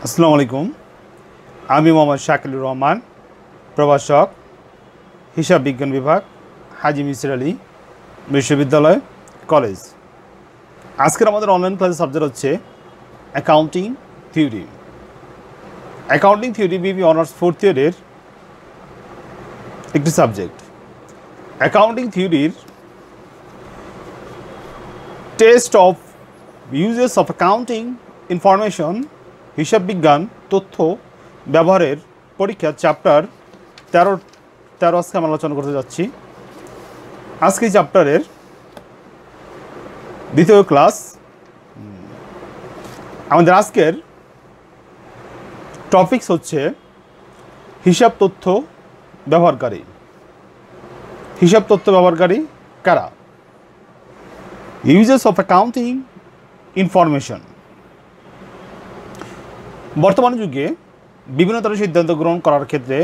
আসসালামু আলাইকুম। আমি মোহাম্মদ শাকিলুর রহমান, প্রভাষক, হিসাব বিজ্ঞান বিভাগ, হাজী মিসির আলী বিশ্ববিদ্যালয় কলেজ। আজকের আমাদের অনলাইন ক্লাসের সাবজেক্ট হচ্ছে accounting theory. Accounting theory BB honours fourth ইয়ারের একটি সাবজেক্ট। অ্যাকাউন্টিং থিওরির test of uses of accounting information, হিসাব বিজ্ঞান তথ্য ব্যবহারের পরীক্ষা চ্যাপ্টার 13 আজকে আমরা আলোচনা করতে যাচ্ছি। আজকে এই চ্যাপ্টারের দ্বিতীয় ক্লাস। আমাদের আজকের টপিকস হচ্ছে হিসাব তথ্য ব্যবহারকারী। হিসাব তথ্য ব্যবহারকারী কারা? Uses of accounting information. বর্তমান যুগে বিভিন্ন ধরনের সিদ্ধান্ত গ্রহণ করার ক্ষেত্রে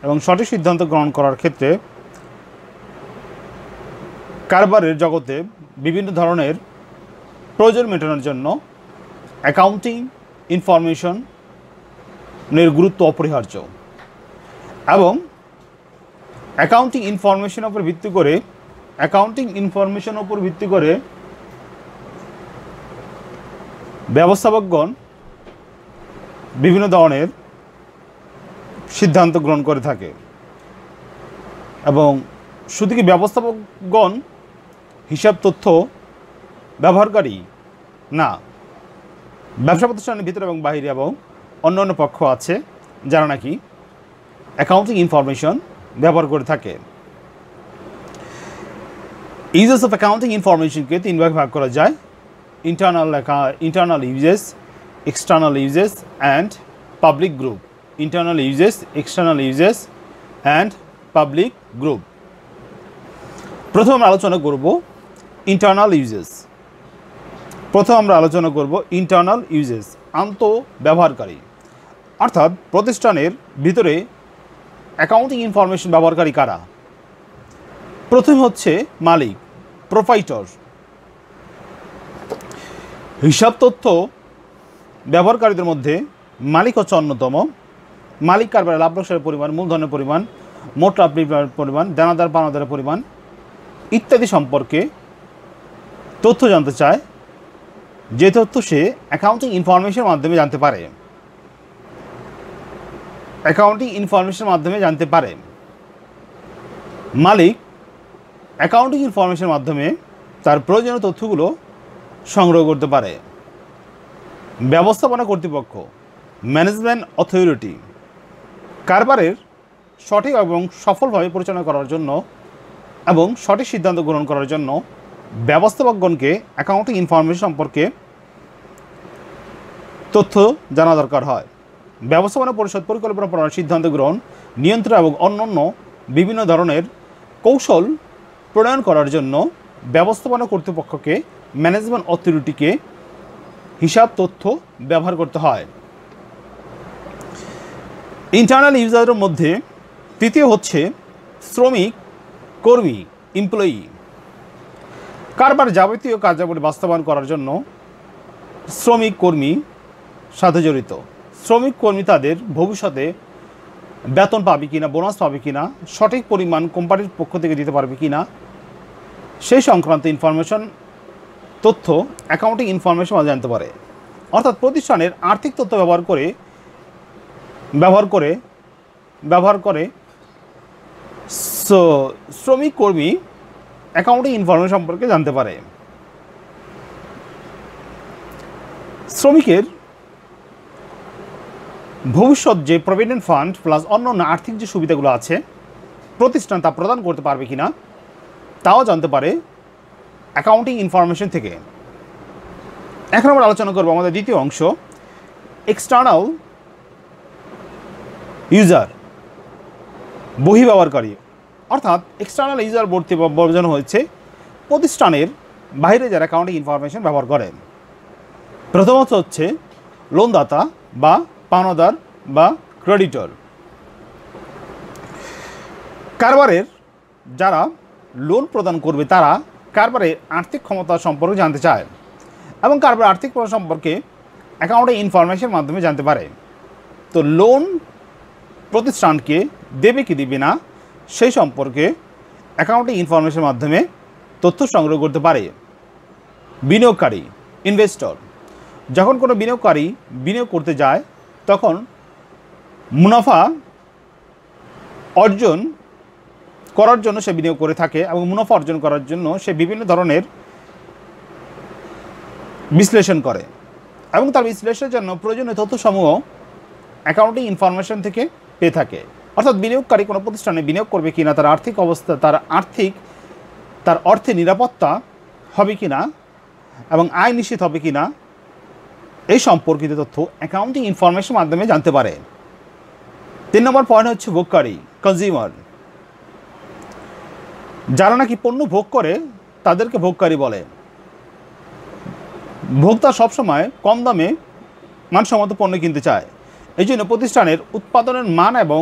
এবং সঠিক সিদ্ধান্ত গ্রহণ করার ক্ষেত্রে কারবারের জগতে বিভিন্ন ধরনের প্রয়োজন মেটানোর জন্য অ্যাকাউন্টিং ইনফরমেশনের গুরুত্ব অপরিহার্য। এবং অ্যাকাউন্টিং ইনফরমেশনের উপর ভিত্তি করে ব্যবস্থাপকগণ বিভিন্ন ধরনের সিদ্ধান্ত গ্রহণ করে থাকে। এবং শুধু কি ব্যবস্থাপকগণ হিসাব তথ্য ব্যবহারকারী না, ব্যবসা প্রতিষ্ঠানের ভিতরে এবং বাহিরে এবং অন্যান্য পক্ষ আছে যারা নাকি অ্যাকাউন্টিং ইনফরমেশন ব্যবহার করে থাকে। ইউজেস অফ অ্যাকাউন্টিং ইনফরমেশনকে তিন ভাগে ভাগ করা যায়: internal uses, external uses and public group. Internal uses, external uses and public group. প্রথম আমরা আলোচনা করব ইন্টারনাল ইউজেস, আন্তঃব্যবহারকারী। অর্থাৎ প্রতিষ্ঠানের ভিতরে অ্যাকাউন্টিং ইনফরমেশন ব্যবহারকারী কারা? প্রথম হচ্ছে মালিক, প্রোপাইটর। হিসাব তথ্য ব্যবহারকারীদের মধ্যে মালিক হচ্ছে অন্যতম। মালিক কারবারে লাভ লোকসানের পরিমাণ, মূলধনের পরিমাণ, মোট লাভ পরিমাণ, দেনাদার পাওনাদারের পরিমাণ ইত্যাদি সম্পর্কে তথ্য জানতে চায়, যে তথ্য সে অ্যাকাউন্টিং ইনফরমেশনের মাধ্যমে জানতে পারে। মালিক অ্যাকাউন্টিং ইনফরমেশনের মাধ্যমে তার প্রয়োজনীয় তথ্যগুলো সংগ্রহ করতে পারে। ব্যবস্থাপনা কর্তৃপক্ষ, ম্যানেজমেন্ট অথরিটি, কারবারের সঠিক এবং সফলভাবে পরিচালনা করার জন্য এবং সঠিক সিদ্ধান্ত গ্রহণ করার জন্য ব্যবস্থাপকগণকে অ্যাকাউন্টিং ইনফরমেশন সম্পর্কে তথ্য জানা দরকার হয়। ব্যবস্থাপনা পরিষদ পরিকল্পনা প্রণয়ন, সিদ্ধান্ত গ্রহণ, নিয়ন্ত্রণ এবং অন্যান্য বিভিন্ন ধরনের কৌশল প্রণয়ন করার জন্য ব্যবস্থাপনা কর্তৃপক্ষকে, ম্যানেজমেন্ট অথরিটিকে হিসাব তথ্য ব্যবহার করতে হয়। ইন্টারনাল ইউজারের মধ্যে তৃতীয় হচ্ছে শ্রমিক, কর্মী, এমপ্লয়ি। কারবার যাবতীয় কার্যাবলী বাস্তবায়ন করার জন্য শ্রমিক কর্মী সাথে জড়িত। শ্রমিক কর্মী তাদের ভবিষ্যতে বেতন পাবে কিনা, বোনাস পাবে কিনা, সঠিক পরিমাণ কোম্পানির পক্ষ থেকে দিতে পারবে কিনা, সেই সংক্রান্ত ইনফরমেশন তথ্য অ্যাকাউন্টিং ইনফরমেশন জানতে পারে। অর্থাৎ প্রতিষ্ঠানের আর্থিক তথ্য ব্যবহার করে শ্রমিক কর্মী অ্যাকাউন্টিং ইনফরমেশন সম্পর্কে জানতে পারে। শ্রমিকের ভবিষ্যৎ যে প্রভিডেন্ট ফান্ড প্লাস অন্যান্য আর্থিক যে সুবিধাগুলো আছে প্রতিষ্ঠান তা প্রদান করতে পারবে কিনা তাও জানতে পারে অ্যাকাউন্টিং ইনফরমেশন থেকে। এখন আমরা আলোচনা করব আমাদের দ্বিতীয় অংশ, এক্সটার্নাল ইউজার, বহিঃব্যবহারকারী। অর্থাৎ এক্সটার্নাল ইউজার বলতে বোঝানো হয়েছে প্রতিষ্ঠানের বাইরে যারা অ্যাকাউন্টিং ইনফরমেশন ব্যবহার করে। প্রথমত হচ্ছে লোনদাতা বা পাওনাদার বা ক্রেডিটর। কারবারের যারা লোন প্রদান করবে তারা কারবারের আর্থিক ক্ষমতা সম্পর্কে জানতে চায় এবং কারবার আর্থিক প্রভাব সম্পর্কে অ্যাকাউন্টিং ইনফরমেশনের মাধ্যমে জানতে পারে। তো লোন প্রতিষ্ঠানকে দেবে কি দিবে না সেই সম্পর্কে অ্যাকাউন্টিং ইনফরমেশনের মাধ্যমে তথ্য সংগ্রহ করতে পারে। বিনিয়োগকারী ইনভেস্টর যখন কোনো বিনিয়োগকারী বিনিয়োগ করতে যায় তখন মুনাফা অর্জন করার জন্য সে বিনিয়োগ করে থাকে এবং মুনাফা অর্জন করার জন্য সে বিভিন্ন ধরনের বিশ্লেষণ করে এবং তার বিশ্লেষণের জন্য প্রয়োজনীয় তথ্যসমূহ অ্যাকাউন্টিং ইনফরমেশন থেকে পেয়ে থাকে। অর্থাৎ বিনিয়োগকারী কোনো প্রতিষ্ঠানে বিনিয়োগ করবে কিনা, তার আর্থিক অবস্থা, তার অর্থে নিরাপত্তা হবে কিনা এবং আয় নিশ্চিত হবে কিনা এই সম্পর্কিত তথ্য অ্যাকাউন্টিং ইনফরমেশনের মাধ্যমে জানতে পারে। 3 নম্বর পয়েন্ট হচ্ছে ভোগকারী কনজিউমার। যারা নাকি পণ্য ভোগ করে তাদেরকে ভোগকারী বলে। ভোক্তা সবসময় কম দামে মানসম্মত পণ্য কিনতে চায়, এই জন্য প্রতিষ্ঠানের উৎপাদনের মান এবং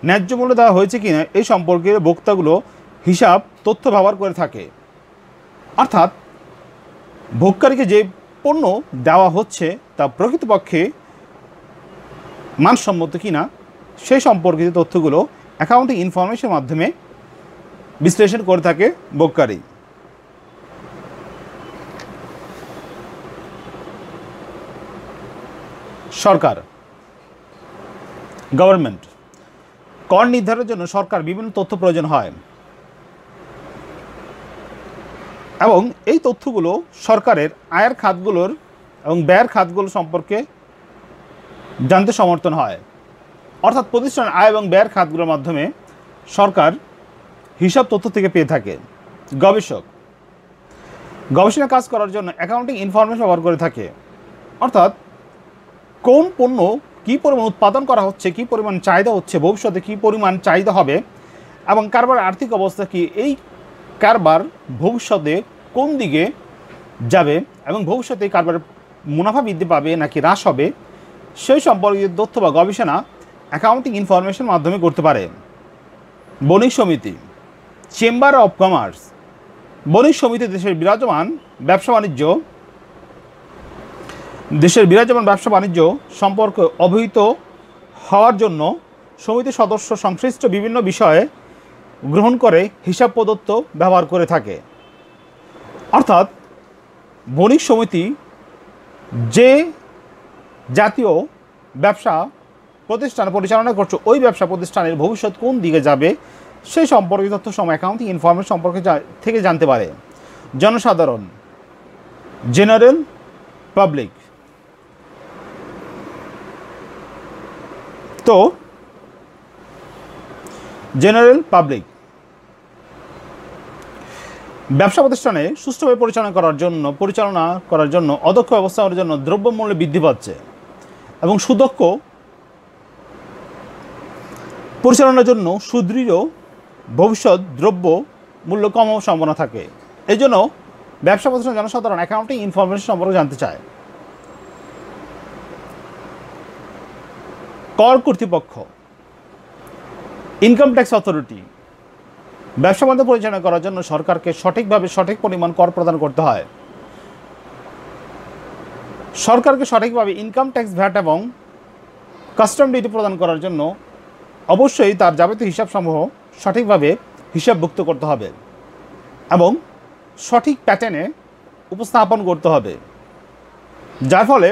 ন্যায্য মূল্য দেওয়া হয়েছে কিনা এই সম্পর্কে ভোক্তাগুলো হিসাব তথ্য ব্যবহার করে থাকে। অর্থাৎ ভোগকারীকে যে পণ্য দেওয়া হচ্ছে তা প্রকৃতপক্ষে মানসম্মত কিনা সেই সম্পর্কিত তথ্যগুলো অ্যাকাউন্টিং ইনফরমেশনের মাধ্যমে বিশ্লেষণ করে থাকে ভোগকারী। সরকার গভর্নমেন্ট কর নির্ধারণের জন্য সরকার বিভিন্ন তথ্য প্রয়োজন হয় এবং এই তথ্যগুলো সরকারের আয়ের খাতগুলোর এবং ব্যয়ের খাতগুলো সম্পর্কে জানতে সমর্থন হয়। অর্থাৎ প্রতিষ্ঠানের আয় এবং ব্যয়ের খাতগুলোর মাধ্যমে সরকার হিসাব তথ্য থেকে পেয়ে থাকে। গবেষণা কাজ করার জন্য অ্যাকাউন্টিং ইনফরমেশন ব্যবহার করে থাকে। অর্থাৎ কোন পণ্য কী পরিমাণ উৎপাদন করা হচ্ছে, কী পরিমাণ চাহিদা হচ্ছে, ভবিষ্যতে কী পরিমাণ চাহিদা হবে এবং কারবার আর্থিক অবস্থা কি, এই কারবার ভবিষ্যতে কোন দিকে যাবে এবং ভবিষ্যতে কারবার মুনাফা বৃদ্ধি পাবে নাকি হ্রাস হবে সেই সম্পর্কিত তথ্য বা গবেষণা অ্যাকাউন্টিং ইনফরমেশনের মাধ্যমে করতে পারে। বণিক সমিতি চেম্বার অফ কমার্স। বণিক সমিতি দেশের বিরাজমান ব্যবসা বাণিজ্য সম্পর্কে অবহিত হওয়ার জন্য সমিতির সদস্য সংশ্লিষ্ট বিভিন্ন বিষয়ে গ্রহণ করে হিসাব প্রদত্ত ব্যবহার করে থাকে। অর্থাৎ বণিক সমিতি যে জাতীয় ব্যবসা প্রতিষ্ঠান পরিচালনা করছে ওই ব্যবসা প্রতিষ্ঠানের ভবিষ্যৎ কোন দিকে যাবে সেই সম্পর্কিত তথ্য সময় অ্যাকাউন্টিং ইনফরমেশন সম্পর্কে থেকে জানতে পারে। জনসাধারণ জেনারেল পাবলিক। তো জেনারেল পাবলিক ব্যবসা প্রতিষ্ঠানে সুষ্ঠুভাবে পরিচালনা করার জন্য অদক্ষ ব্যবস্থাপনার জন্য দ্রব্যমূল্য বৃদ্ধি পাচ্ছে এবং সুদক্ষ পরিচালনার জন্য সুদৃঢ় ভবিষ্যৎ দ্রব্য মূল্য কম হওয়ার সম্ভাবনা থাকে। এই জন্য ব্যবসা প্রতিষ্ঠান জনসাধারণ অ্যাকাউন্টিং ইনফরমেশন সম্পর্কে জানতে চায়। কর কর্তৃপক্ষ ইনকাম ট্যাক্স অথরিটি। ব্যবসা বাণিজ্য পরিচালনা করার জন্য সরকারকে সঠিকভাবে সঠিক পরিমাণ কর প্রদান করতে হয়। সরকারকে সঠিকভাবে ইনকাম ট্যাক্স, ভ্যাট এবং কাস্টম ডিউটি প্রদান করার জন্য অবশ্যই তার যাবতীয় হিসাবসমূহ সঠিকভাবে হিসাবভুক্ত করতে হবে এবং সঠিক প্যাটার্নে উপস্থাপন করতে হবে, যার ফলে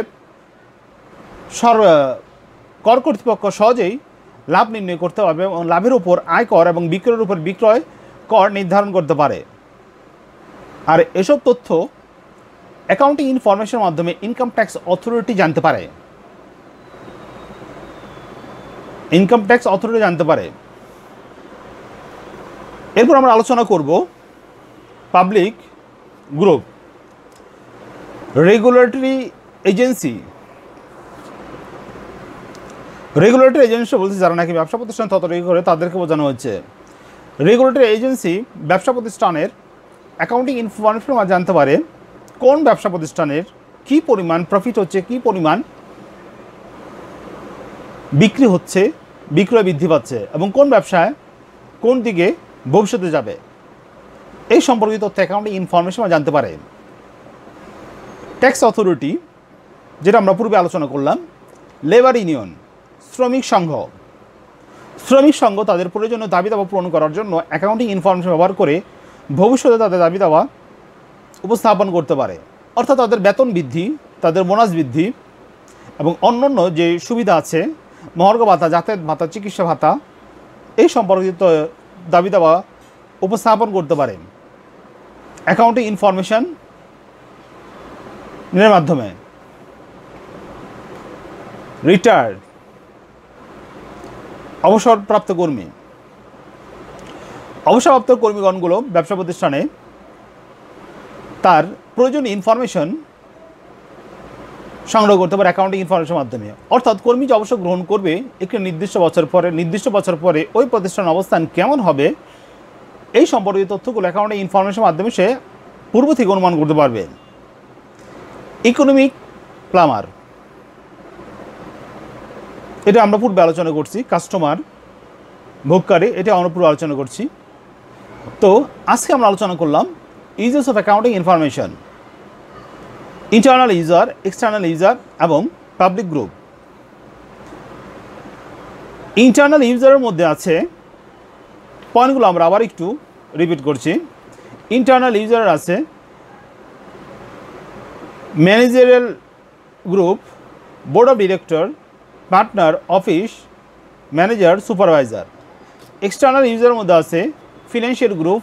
কর কর্তৃপক্ষ সহজেই লাভ নির্ণয় করতে পারবে এবং লাভের উপর আয়কর এবং বিক্রয়ের উপর বিক্রয় কর নির্ধারণ করতে পারে। আর এসব তথ্য অ্যাকাউন্টিং ইনফরমেশনের মাধ্যমে ইনকাম ট্যাক্স অথরিটি জানতে পারে। এরপর আমরা আলোচনা করব public group regulatory agency. Regulatory agency বলতে যারা নাকি ব্যবসা প্রতিষ্ঠান তদারকি করে তাদেরকে বোঝানো হচ্ছে। রেগুলেটরি এজেন্সি ব্যবসা প্রতিষ্ঠানের অ্যাকাউন্টিং ইনফরমেশন জানতে পারে কোন ব্যবসা প্রতিষ্ঠানের কী পরিমাণ প্রফিট হচ্ছে, কী পরিমাণ বিক্রি হচ্ছে, বিক্রয় বৃদ্ধি পাচ্ছে এবং কোন ব্যবসায় কোন দিকে ভবিষ্যতে যাবে এই সম্পর্কিত তথ্য অ্যাকাউন্টিং ইনফরমেশন জানতে পারে। ট্যাক্স অথরিটি যেটা আমরা পূর্বে আলোচনা করলাম, লেবার ইউনিয়ন, শ্রমিক সংঘ। শ্রমিক সংঘ তাদের প্রয়োজনীয় দাবি দাবা পূরণ করার জন্য অ্যাকাউন্টিং ইনফরমেশন ব্যবহার করে ভবিষ্যতে তাদের দাবি দাবা উপস্থাপন করতে পারে। অর্থাৎ তাদের বেতন বৃদ্ধি, তাদের বোনাস বৃদ্ধি এবং অন্যান্য যে সুবিধা আছে, মহার্ঘ ভাতা, যাতায়াত ভাতা, চিকিৎসা ভাতা, এই সম্পর্কিত দাবি দাবা উপস্থাপন করতে পারে অ্যাকাউন্টিং ইনফরমেশন এর মাধ্যমে। রিটায়ার্ড, অবসরপ্রাপ্ত কর্মী। অবসরপ্রাপ্ত কর্মীগণগুলো ব্যবসা প্রতিষ্ঠানে তার প্রয়োজনীয় ইনফরমেশন সংগ্রহ করতে পারে অ্যাকাউন্টিং ইনফরমেশনের মাধ্যমে। অর্থাৎ কর্মী যে অবসর গ্রহণ করবে একটি নির্দিষ্ট বছর পরে ওই প্রতিষ্ঠানের অবস্থান কেমন হবে, এই সম্পর্কিত তথ্যগুলো অ্যাকাউন্টিং ইনফরমেশনের মাধ্যমে সে পূর্ব থেকে অনুমান করতে পারবে। ইকোনমিক প্লামার, এটা আমরা পূর্বে আলোচনা করছি। কাস্টমার, ভোগকারী, এটা আমরা পূর্বে আলোচনা করছি। তো আজকে আমরা আলোচনা করলাম uses of accounting information, internal user, external user এবং পাবলিক গ্রুপ। ইন্টারনাল ইউজারের মধ্যে আছে, পয়েন্টগুলো আমরা আবার একটু রিপিট করছি। ইন্টারনাল ইউজার আছে managerial group, board of director, partner, office manager, supervisor. External ইউজারের মধ্যে আছে financial group,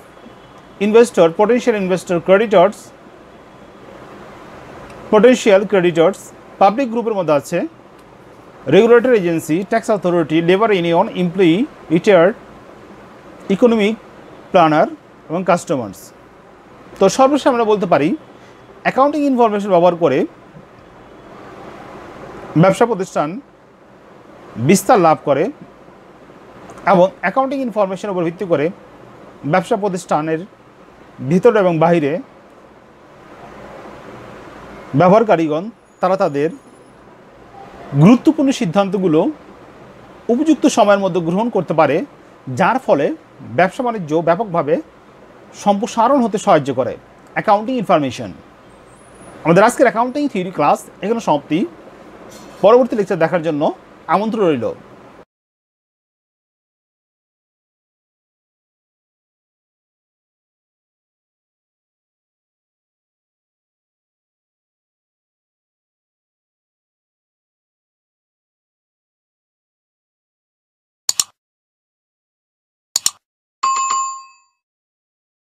investor, potential investor, creditors, potential creditors. Public গ্রুপের মধ্যে আছে regulatory agency, tax authority, labour union, employee, retired, economic planner এবং customers. তো সর্বশেষে আমরা বলতে পারি অ্যাকাউন্টিং ইনফরমেশন ব্যবহার করে ব্যবসা প্রতিষ্ঠান বিস্তার লাভ করে এবং অ্যাকাউন্টিং ইনফরমেশনের উপর ভিত্তি করে ব্যবসা প্রতিষ্ঠানের ভিতরে এবং বাহিরে ব্যবহারকারীগণ তারা তাদের গুরুত্বপূর্ণ সিদ্ধান্তগুলো উপযুক্ত সময়ের মধ্যে গ্রহণ করতে পারে, যার ফলে ব্যবসা বাণিজ্য ব্যাপকভাবে সম্প্রসারণ হতে সাহায্য করে। Accounting information. আমাদের আজকের অ্যাকাউন্টিং থিওরি ক্লাস এখানে সমাপ্তি। পরবর্তী লেকচার দেখার জন্য আমন্ত্রণ রইল।